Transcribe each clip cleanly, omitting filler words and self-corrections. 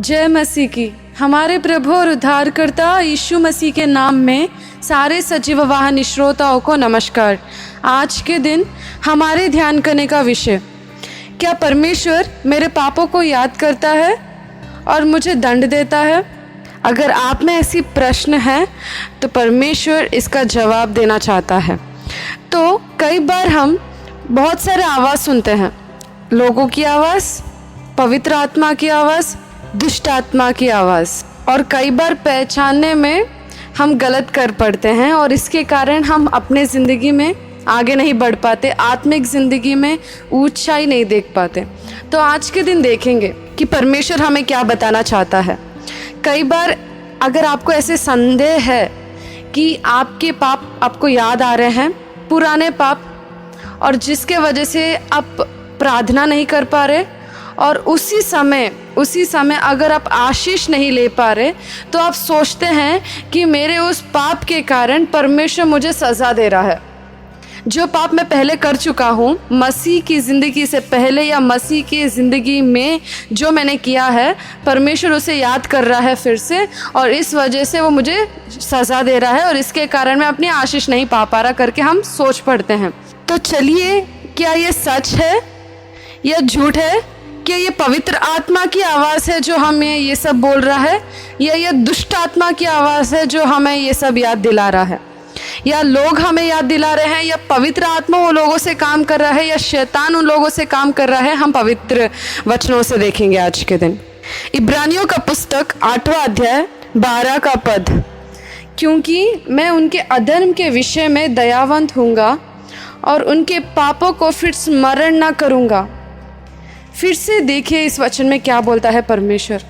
जय मसीह की। हमारे प्रभु और उद्धारकर्ता यीशु मसीह के नाम में सारे सजीव वाहन श्रोताओं को नमस्कार। आज के दिन हमारे ध्यान करने का विषय, क्या परमेश्वर मेरे पापों को याद करता है और मुझे दंड देता है? अगर आप में ऐसी प्रश्न है तो परमेश्वर इसका जवाब देना चाहता है। तो कई बार हम बहुत सारे आवाज़ सुनते हैं, लोगों की आवाज़, पवित्र आत्मा की आवाज़, दुष्ट आत्मा की आवाज़, और कई बार पहचानने में हम गलत कर पड़ते हैं और इसके कारण हम अपने ज़िंदगी में आगे नहीं बढ़ पाते, आत्मिक ज़िंदगी में ऊंचाई नहीं देख पाते। तो आज के दिन देखेंगे कि परमेश्वर हमें क्या बताना चाहता है। कई बार अगर आपको ऐसे संदेह है कि आपके पाप आपको याद आ रहे हैं, पुराने पाप, और जिसके वजह से आप प्रार्थना नहीं कर पा रहे, और उसी समय अगर आप आशीष नहीं ले पा रहे, तो आप सोचते हैं कि मेरे उस पाप के कारण परमेश्वर मुझे सज़ा दे रहा है। जो पाप मैं पहले कर चुका हूँ, मसीह की ज़िंदगी से पहले या मसीह की ज़िंदगी में जो मैंने किया है, परमेश्वर उसे याद कर रहा है फिर से, और इस वजह से वो मुझे सज़ा दे रहा है और इसके कारण मैं अपनी आशीष नहीं पा रहा करके हम सोच पड़ते हैं। तो चलिए, क्या ये सच है या झूठ है? क्या ये पवित्र आत्मा की आवाज़ है जो हमें ये सब बोल रहा है, या ये दुष्ट आत्मा की आवाज़ है जो हमें ये सब याद दिला रहा है? या लोग हमें याद दिला रहे हैं, या पवित्र आत्मा उन लोगों से काम कर रहा है, या शैतान उन लोगों से काम कर रहा है? हम पवित्र वचनों से देखेंगे आज के दिन। इब्रानियों का पुस्तक 8वां अध्याय 12 का पद, क्योंकि मैं उनके अधर्म के विषय में दयावंत हूँगा और उनके पापों को फिर स्मरण ना करूँगा। फिर से देखिए इस वचन में क्या बोलता है परमेश्वर।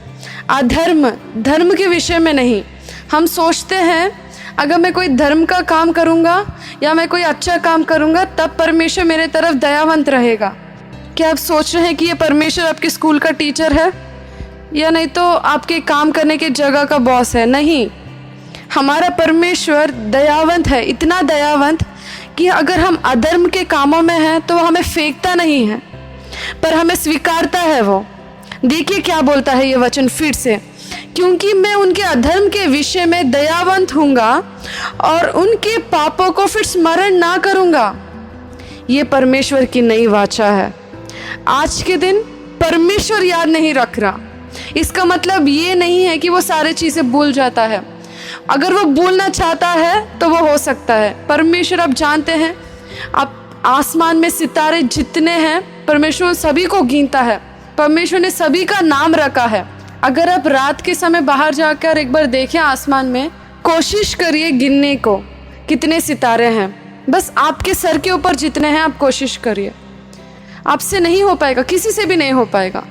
अधर्म, धर्म के विषय में नहीं। हम सोचते हैं अगर मैं कोई धर्म का काम करूँगा या मैं कोई अच्छा काम करूँगा तब परमेश्वर मेरे तरफ दयावंत रहेगा। क्या आप सोच रहे हैं कि ये परमेश्वर आपके स्कूल का टीचर है, या नहीं तो आपके काम करने की जगह का बॉस है? नहीं, हमारा परमेश्वर दयावंत है, इतना दयावंत कि अगर हम अधर्म के कामों में हैं तो वो हमें फेंकता नहीं है, पर हमें स्वीकारता है वो। देखिए क्या बोलता है ये वचन फिर से, क्योंकि मैं उनके अधर्म के विषय में दयावंत हूँगा और उनके पापों को फिर स्मरण ना करूँगा। ये परमेश्वर की नई वाचा है। आज के दिन परमेश्वर याद नहीं रख रहा, इसका मतलब ये नहीं है कि वो सारी चीज़ें भूल जाता है। अगर वो भूलना चाहता है तो वो हो सकता है। परमेश्वर आप जानते हैं, आप आसमान में सितारे जितने हैं, परमेश्वर सभी को गिनता है। परमेश्वर ने सभी का नाम रखा है। अगर आप रात के समय बाहर जाकर एक बार देखें आसमान में, कोशिश करिए गिनने को कितने सितारे हैं। बस आपके सर के ऊपर जितने हैं आप कोशिश करिए। आपसे नहीं हो पाएगा, किसी से भी नहीं हो पाएगा,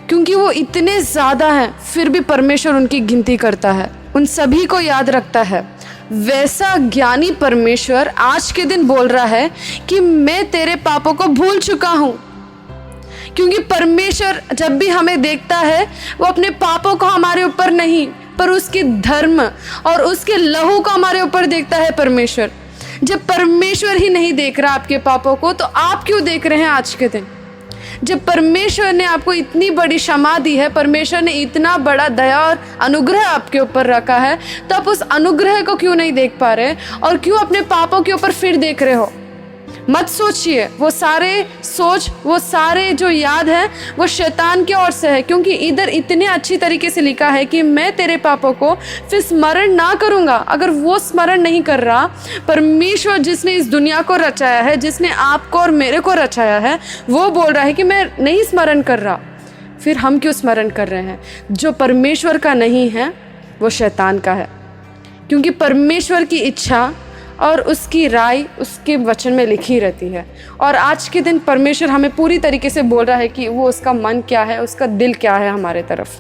क्योंकि वो इतने ज़्यादा हैं। फिर भी परमेश्वर उनकी गिनती करता है, उन सभी को याद रखता है। वैसा ज्ञानी परमेश्वर आज के दिन बोल रहा है कि मैं तेरे पापों को भूल चुका हूँ। क्योंकि परमेश्वर जब भी हमें देखता है, वो अपने पापों को हमारे ऊपर नहीं, पर उसके धर्म और उसके लहू को हमारे ऊपर देखता है परमेश्वर। जब परमेश्वर ही नहीं देख रहा आपके पापों को, तो आप क्यों देख रहे हैं आज के दिन? जब परमेश्वर ने आपको इतनी बड़ी क्षमा दी है, परमेश्वर ने इतना बड़ा दया और अनुग्रह आपके ऊपर रखा है, तो आप उस अनुग्रह को क्यों नहीं देख पा रहे, और क्यों अपने पापों के ऊपर फिर देख रहे हो? मत सोचिए, वो सारे जो याद है वो शैतान की ओर से है, क्योंकि इधर इतने अच्छी तरीके से लिखा है कि मैं तेरे पापों को फिर स्मरण ना करूँगा। अगर वो स्मरण नहीं कर रहा, परमेश्वर जिसने इस दुनिया को रचाया है, जिसने आपको और मेरे को रचाया है, वो बोल रहा है कि मैं नहीं स्मरण कर रहा, फिर हम क्यों स्मरण कर रहे हैं? जो परमेश्वर का नहीं है वो शैतान का है, क्योंकि परमेश्वर की इच्छा और उसकी राय उसके वचन में लिखी रहती है। और आज के दिन परमेश्वर हमें पूरी तरीके से बोल रहा है कि वो उसका मन क्या है, उसका दिल क्या है हमारे तरफ।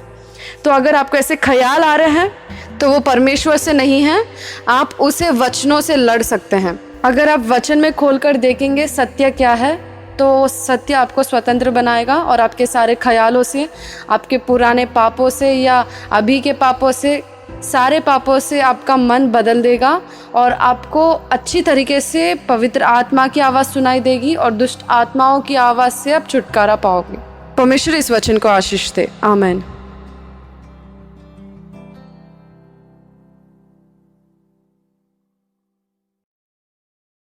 तो अगर आपको ऐसे ख्याल आ रहे हैं तो वो परमेश्वर से नहीं है, आप उसे वचनों से लड़ सकते हैं। अगर आप वचन में खोलकर देखेंगे सत्य क्या है, तो सत्य आपको स्वतंत्र बनाएगा और आपके सारे ख्यालों से, आपके पुराने पापों से या अभी के पापों से, सारे पापों से आपका मन बदल देगा और आपको अच्छी तरीके से पवित्र आत्मा की आवाज़ सुनाई देगी और दुष्ट आत्माओं की आवाज़ से आप छुटकारा पाओगे। परमेश्वर इस वचन को आशीष दे। आमीन।